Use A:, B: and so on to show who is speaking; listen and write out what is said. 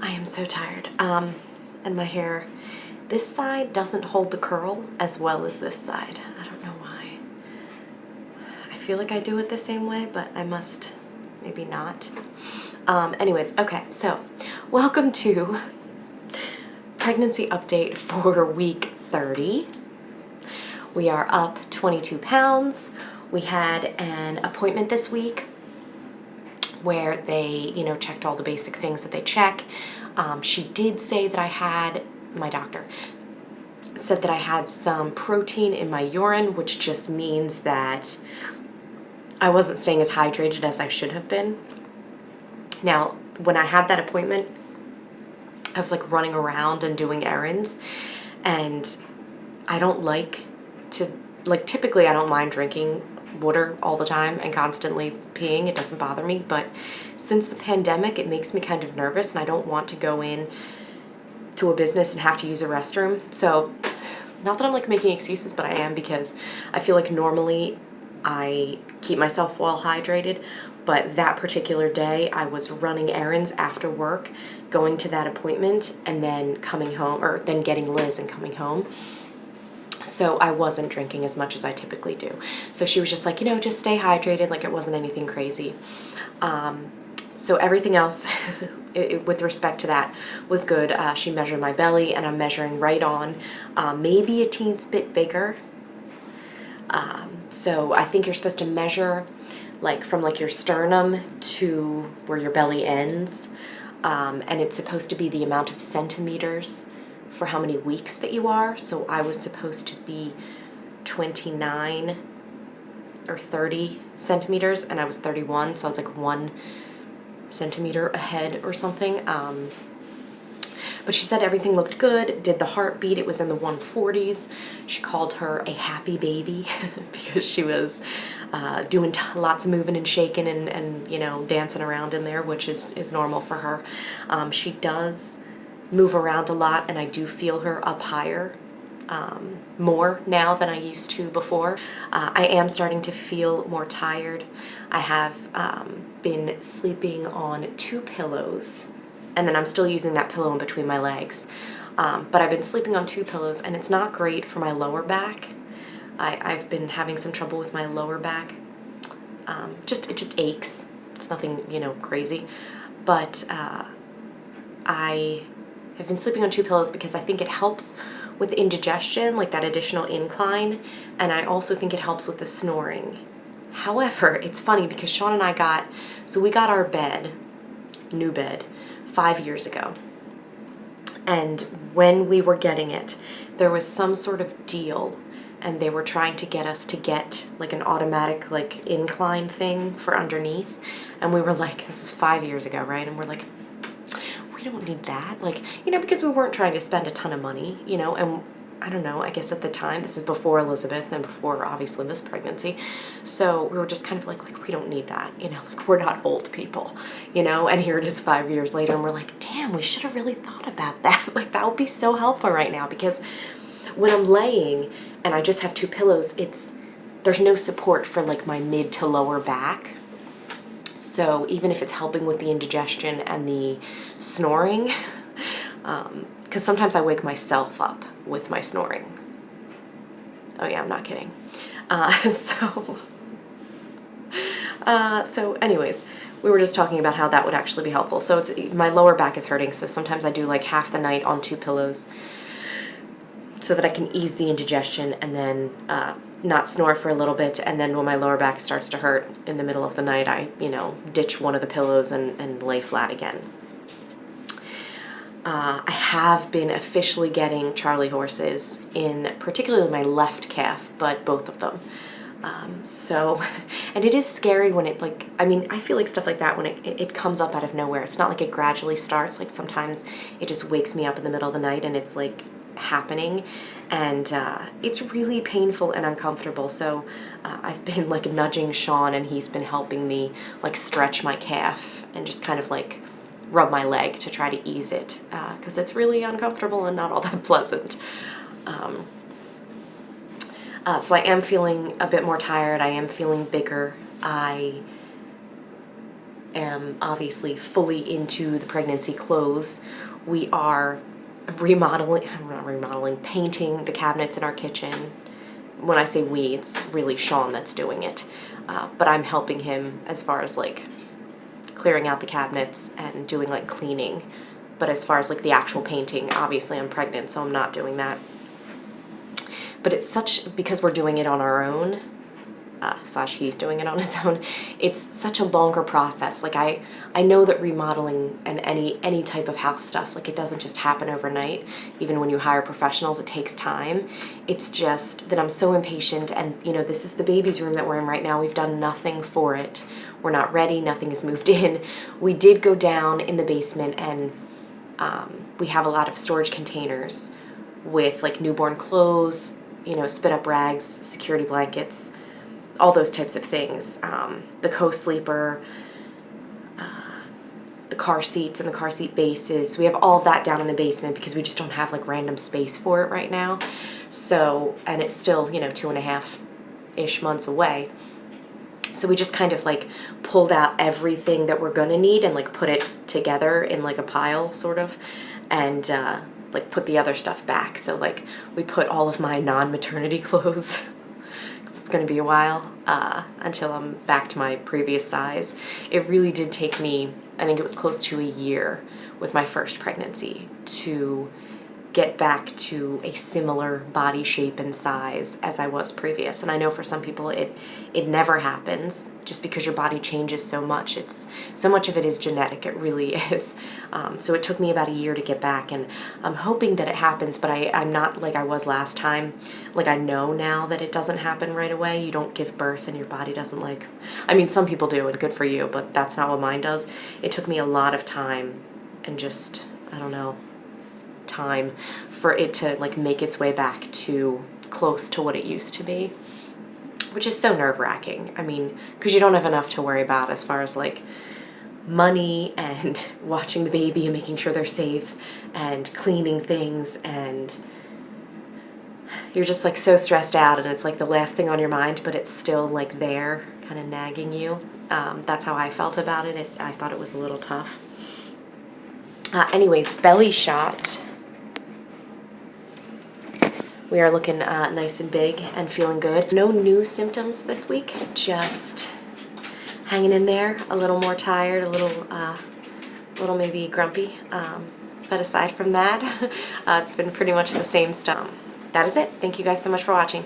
A: I am so tired. And my hair, this side doesn't hold the curl as well as this side. I don't know why. I feel like I do it the same way, but I must maybe not. Anyways, okay, so welcome to pregnancy update for week 30. We are up 22 pounds. We had an appointment this week where they, checked all the basic things that they check. She did say that I had, my doctor said that I had some protein in my urine, which just means that I wasn't staying as hydrated as I should have been. Now, when I had that appointment, I was like running around and doing errands, and I don't like to, typically I don't mind drinking water all the time and constantly peeing. It doesn't bother me, but since the pandemic, it makes me kind of nervous, and I don't want to go in to a business and have to use a restroom. So, not that I'm making excuses, but I am, because I feel like normally I keep myself well hydrated, but that particular day I was running errands after work, going to that appointment, and then coming home, or then getting Liz and coming home. So I wasn't drinking as much as I typically do. So she was just like, just stay hydrated, it wasn't anything crazy. So everything else with respect to that was good. She measured my belly, and I'm measuring right on, maybe a teensy bit bigger. So I think you're supposed to measure from your sternum to where your belly ends. And it's supposed to be the amount of centimeters for how many weeks that you are. So I was supposed to be 29 or 30 centimeters, and I was 31, so I was 1 centimeter ahead or something. But she said everything looked good, did the heartbeat, it was in the 140s. She called her a happy baby because she was doing lots of moving and shaking and dancing around in there, which is normal for her. She does move around a lot, and I do feel her up higher more now than I used to before. I am starting to feel more tired. I have been sleeping on 2 pillows, and then I'm still using that pillow in between my legs. But I've been sleeping on 2 pillows, and it's not great for my lower back. I've been having some trouble with my lower back. It just aches. It's nothing, crazy. But I have been sleeping on 2 pillows because I think it helps with indigestion, that additional incline, and I also think it helps with the snoring. However, it's funny because Sean and I got our bed, new bed, 5 years ago. And when we were getting it, there was some sort of deal, and they were trying to get us to get an automatic incline thing for underneath. And we were this is 5 years ago, right? And we're we don't need that, because we weren't trying to spend a ton of money, and I don't know, I guess at the time, this is before Elizabeth and before obviously this pregnancy, so we were just kind of we don't need that, we're not old people, and here it is 5 years later, and we're damn, we should have really thought about that. That would be so helpful right now, because when I'm laying and I just have 2 pillows, there's no support for my mid to lower back. So even if it's helping with the indigestion and the snoring, because sometimes I wake myself up with my snoring. Oh yeah, I'm not kidding. So anyways, we were just talking about how that would actually be helpful. So my lower back is hurting, so sometimes I do half the night on 2 pillows so that I can ease the indigestion, and then not snore for a little bit, and then when my lower back starts to hurt in the middle of the night, I, ditch one of the pillows and lay flat again. I have been officially getting charley horses in particularly my left calf, but both of them. And it is scary when it I feel stuff like that when it comes up out of nowhere. It's not it gradually starts. Sometimes it just wakes me up in the middle of the night, and it's happening, and it's really painful and uncomfortable. So I've been nudging Sean, and he's been helping me stretch my calf and just kind of rub my leg to try to ease it, because it's really uncomfortable and not all that pleasant. So I am feeling a bit more tired. I am feeling bigger. I am obviously fully into the pregnancy clothes. We are painting the cabinets in our kitchen. When I say we, it's really Sean that's doing it. But I'm helping him as far as like clearing out the cabinets and doing like cleaning. But as far as like the actual painting, obviously I'm pregnant, so I'm not doing that. But it's because we're doing it on our own, slash he's doing it on his own, it's such a longer process. Like I know that remodeling and any type of house stuff, like it doesn't just happen overnight. Even when you hire professionals, it takes time. It's just that I'm so impatient, and you know, this is the baby's room that we're in right now. We've done nothing for it. We're not ready, nothing is moved in. We did go down in the basement, and we have a lot of storage containers with like newborn clothes, you know, spit up rags, security blankets, all those types of things. The co-sleeper, the car seats and the car seat bases. We have all of that down in the basement because we just don't have like random space for it right now. So, and it's still, you know, 2.5-ish months away. So we just kind of like pulled out everything that we're gonna need and like put it together in like a pile sort of, and like put the other stuff back. So like we put all of my non-maternity clothes, because it's gonna be a while until I'm back to my previous size. It really did take me, I think it was close to a year with my first pregnancy to get back to a similar body shape and size as I was previous. And I know for some people it never happens, just because your body changes so much. It's so much of it is genetic, it really is. So it took me about a year to get back, and I'm hoping that it happens, but I'm not like I was last time. Like I know now that it doesn't happen right away. You don't give birth and your body doesn't like, I mean some people do and good for you, but that's not what mine does. It took me a lot of time and just, I don't know, time for it to like make its way back to close to what it used to be, which is so nerve-wracking. I mean, because you don't have enough to worry about as far as like money and watching the baby and making sure they're safe and cleaning things, and you're just like so stressed out, and it's like the last thing on your mind, but it's still like there kind of nagging you. That's how I felt about it. I thought it was a little tough. Anyways, belly shot. We are looking nice and big and feeling good. No new symptoms this week, just hanging in there, a little more tired, a little maybe grumpy. But aside from that, it's been pretty much the same stuff. That is it. Thank you guys so much for watching.